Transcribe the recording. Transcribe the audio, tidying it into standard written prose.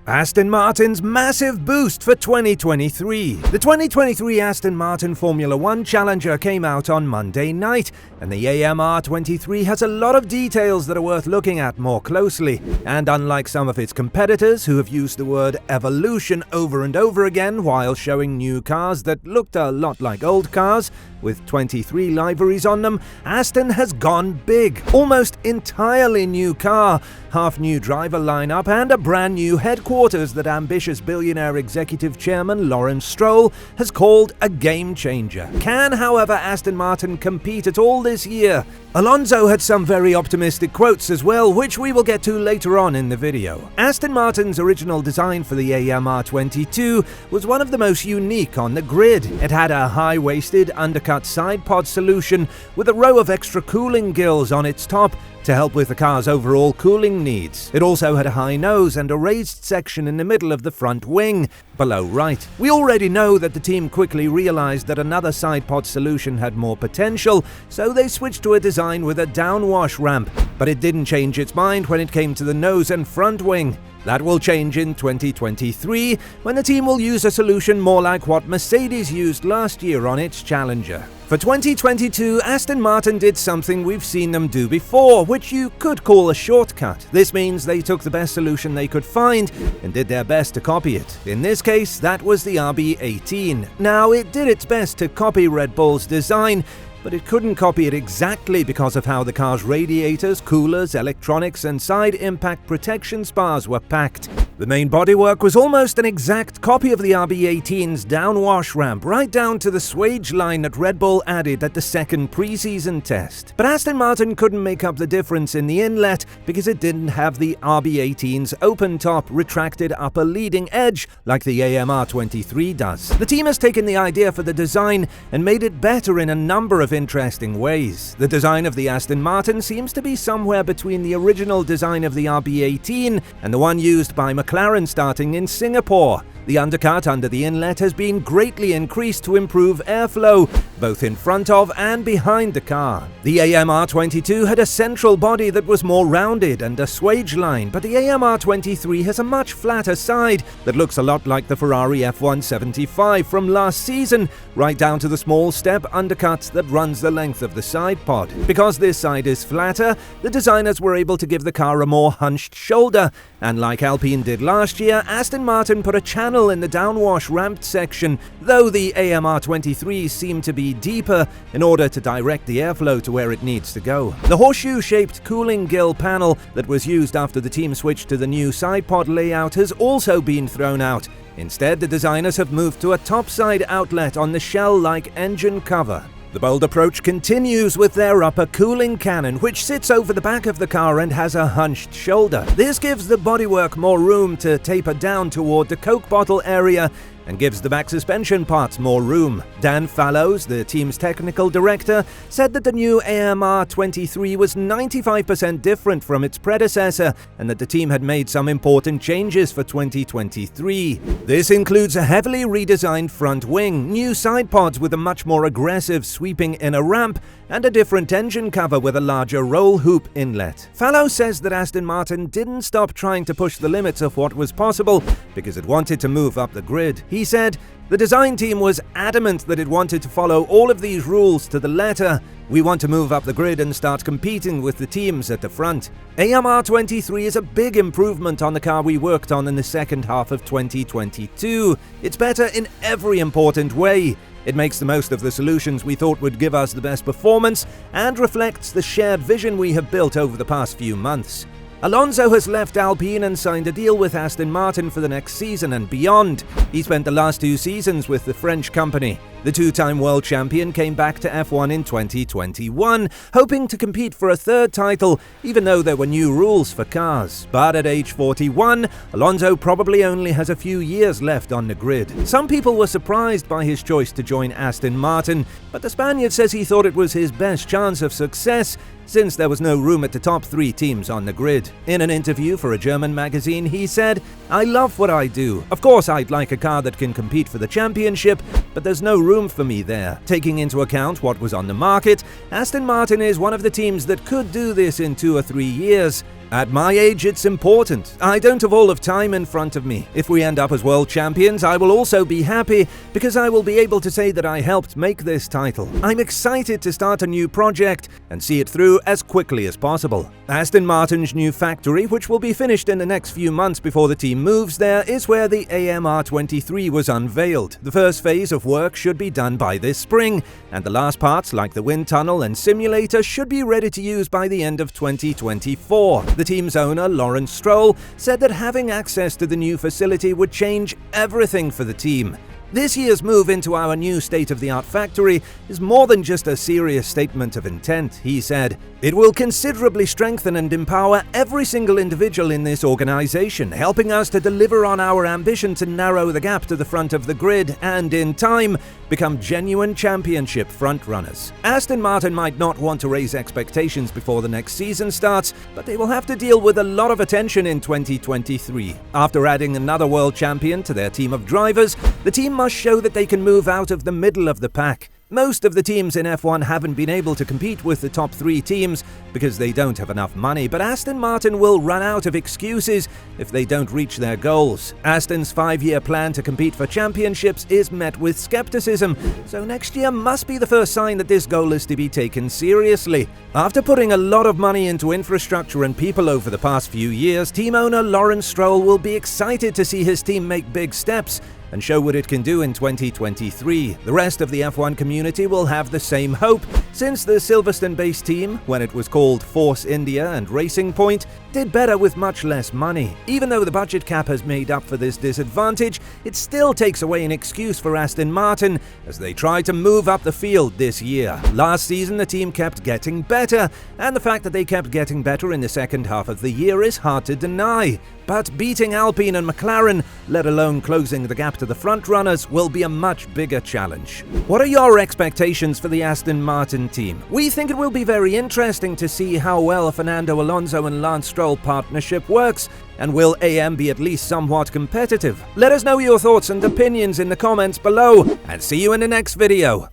Aston Martin's massive boost for 2023. The 2023 Aston Martin Formula 1 Challenger came out on Monday night, and the AMR 23 has a lot of details that are worth looking at more closely. And unlike some of its competitors who have used the word evolution over and over again while showing new cars that looked a lot like old cars, with 23 liveries on them, Aston has gone big. Almost entirely new car, half new driver lineup, and a brand new headquarters that ambitious billionaire executive chairman Lawrence Stroll has called a game changer. Can, however, Aston Martin compete at all this year? Alonso had some very optimistic quotes as well, which we will get to later on in the video. Aston Martin's original design for the AMR 22 was one of the most unique on the grid. It had a high-waisted, undercut side pod solution with a row of extra cooling gills on its top to help with the car's overall cooling needs. It also had a high nose and a raised section in the middle of the front wing, below right. We already know that the team quickly realized that another side pod solution had more potential, so they switched to a design with a downwash ramp, but it didn't change its mind when it came to the nose and front wing. That will change in 2023, when the team will use a solution more like what Mercedes used last year on its Challenger. For 2022, Aston Martin did something we've seen them do before, which you could call a shortcut. This means they took the best solution they could find and did their best to copy it. In this case, that was the RB18. Now, it did its best to copy Red Bull's design, but it couldn't copy it exactly because of how the car's radiators, coolers, electronics, and side impact protection spars were packed. The main bodywork was almost an exact copy of the RB18's downwash ramp, right down to the swage line that Red Bull added at the second pre-season test. But Aston Martin couldn't make up the difference in the inlet because it didn't have the RB18's open-top, retracted upper leading edge like the AMR 23 does. The team has taken the idea for the design and made it better in a number of interesting ways. The design of the Aston Martin seems to be somewhere between the original design of the RB18 and the one used by McLaren starting in Singapore. The undercut under the inlet has been greatly increased to improve airflow, both in front of and behind the car. The AMR 22 had a central body that was more rounded and a swage line, but the AMR 23 has a much flatter side that looks a lot like the Ferrari F175 from last season, right down to the small step undercut that runs the length of the side pod. Because this side is flatter, the designers were able to give the car a more hunched shoulder, and like Alpine did last year, Aston Martin put a channel in the downwash ramped section, though the AMR 23 seemed to be deeper in order to direct the airflow to where it needs to go. The horseshoe-shaped cooling gill panel that was used after the team switched to the new side pod layout has also been thrown out. Instead, the designers have moved to a topside outlet on the shell-like engine cover. The bold approach continues with their upper cooling cannon, which sits over the back of the car and has a hunched shoulder. This gives the bodywork more room to taper down toward the Coke bottle area and gives the back suspension parts more room. Dan Fallows, the team's technical director, said that the new AMR 23 was 95% different from its predecessor and that the team had made some important changes for 2023. This includes a heavily redesigned front wing, new side pods with a much more aggressive sweeping inner ramp, and a different engine cover with a larger roll hoop inlet. Fallows says that Aston Martin didn't stop trying to push the limits of what was possible because it wanted to move up the grid. He said, "The design team was adamant that it wanted to follow all of these rules to the letter. We want to move up the grid and start competing with the teams at the front." AMR 23 is a big improvement on the car we worked on in the second half of 2022. It's better in every important way. It makes the most of the solutions we thought would give us the best performance and reflects the shared vision we have built over the past few months. Alonso has left Alpine and signed a deal with Aston Martin for the next season and beyond. He spent the last 2 seasons with the French company. The 2-time world champion came back to F1 in 2021, hoping to compete for a 3rd title, even though there were new rules for cars. But at age 41, Alonso probably only has a few years left on the grid. Some people were surprised by his choice to join Aston Martin, but the Spaniard says he thought it was his best chance of success, since there was no room at the top 3 teams on the grid. In an interview for a German magazine, he said, "I love what I do. Of course, I'd like a car that can compete for the championship, but there's no room for me there. Taking into account what was on the market, Aston Martin is one of the teams that could do this in 2 or 3 years. At my age, it's important. I don't have all of time in front of me. If we end up as world champions, I will also be happy because I will be able to say that I helped make this title. I'm excited to start a new project and see it through as quickly as possible. Aston Martin's new factory, which will be finished in the next few months before the team moves there, is where the AMR23 was unveiled. The first phase of work should be done by this spring, and the last parts, like the wind tunnel and simulator, should be ready to use by the end of 2024. The team's owner, Lawrence Stroll, said that having access to the new facility would change everything for the team. This year's move into our new state-of-the-art factory is more than just a serious statement of intent, he said. It will considerably strengthen and empower every single individual in this organization, helping us to deliver on our ambition to narrow the gap to the front of the grid and, in time, become genuine championship frontrunners. Aston Martin might not want to raise expectations before the next season starts, but they will have to deal with a lot of attention in 2023. After adding another world champion to their team of drivers, the team must show that they can move out of the middle of the pack. Most of the teams in F1 haven't been able to compete with the top 3 teams because they don't have enough money, but Aston Martin will run out of excuses if they don't reach their goals. Aston's 5-year plan to compete for championships is met with skepticism, so next year must be the first sign that this goal is to be taken seriously. After putting a lot of money into infrastructure and people over the past few years, team owner Lawrence Stroll will be excited to see his team make big steps and show what it can do in 2023. The rest of the F1 community will have the same hope, since the Silverstone-based team, when it was called Force India and Racing Point, did better with much less money. Even though the budget cap has made up for this disadvantage, it still takes away an excuse for Aston Martin as they try to move up the field this year. Last season, the team kept getting better, and the fact that they kept getting better in the second half of the year is hard to deny. But beating Alpine and McLaren, let alone closing the gap to the frontrunners, will be a much bigger challenge. What are your expectations for the Aston Martin team? We think it will be very interesting to see how well Fernando Alonso and Lawrence Stroll partnership works, and will AM be at least somewhat competitive? Let us know your thoughts and opinions in the comments below, and see you in the next video.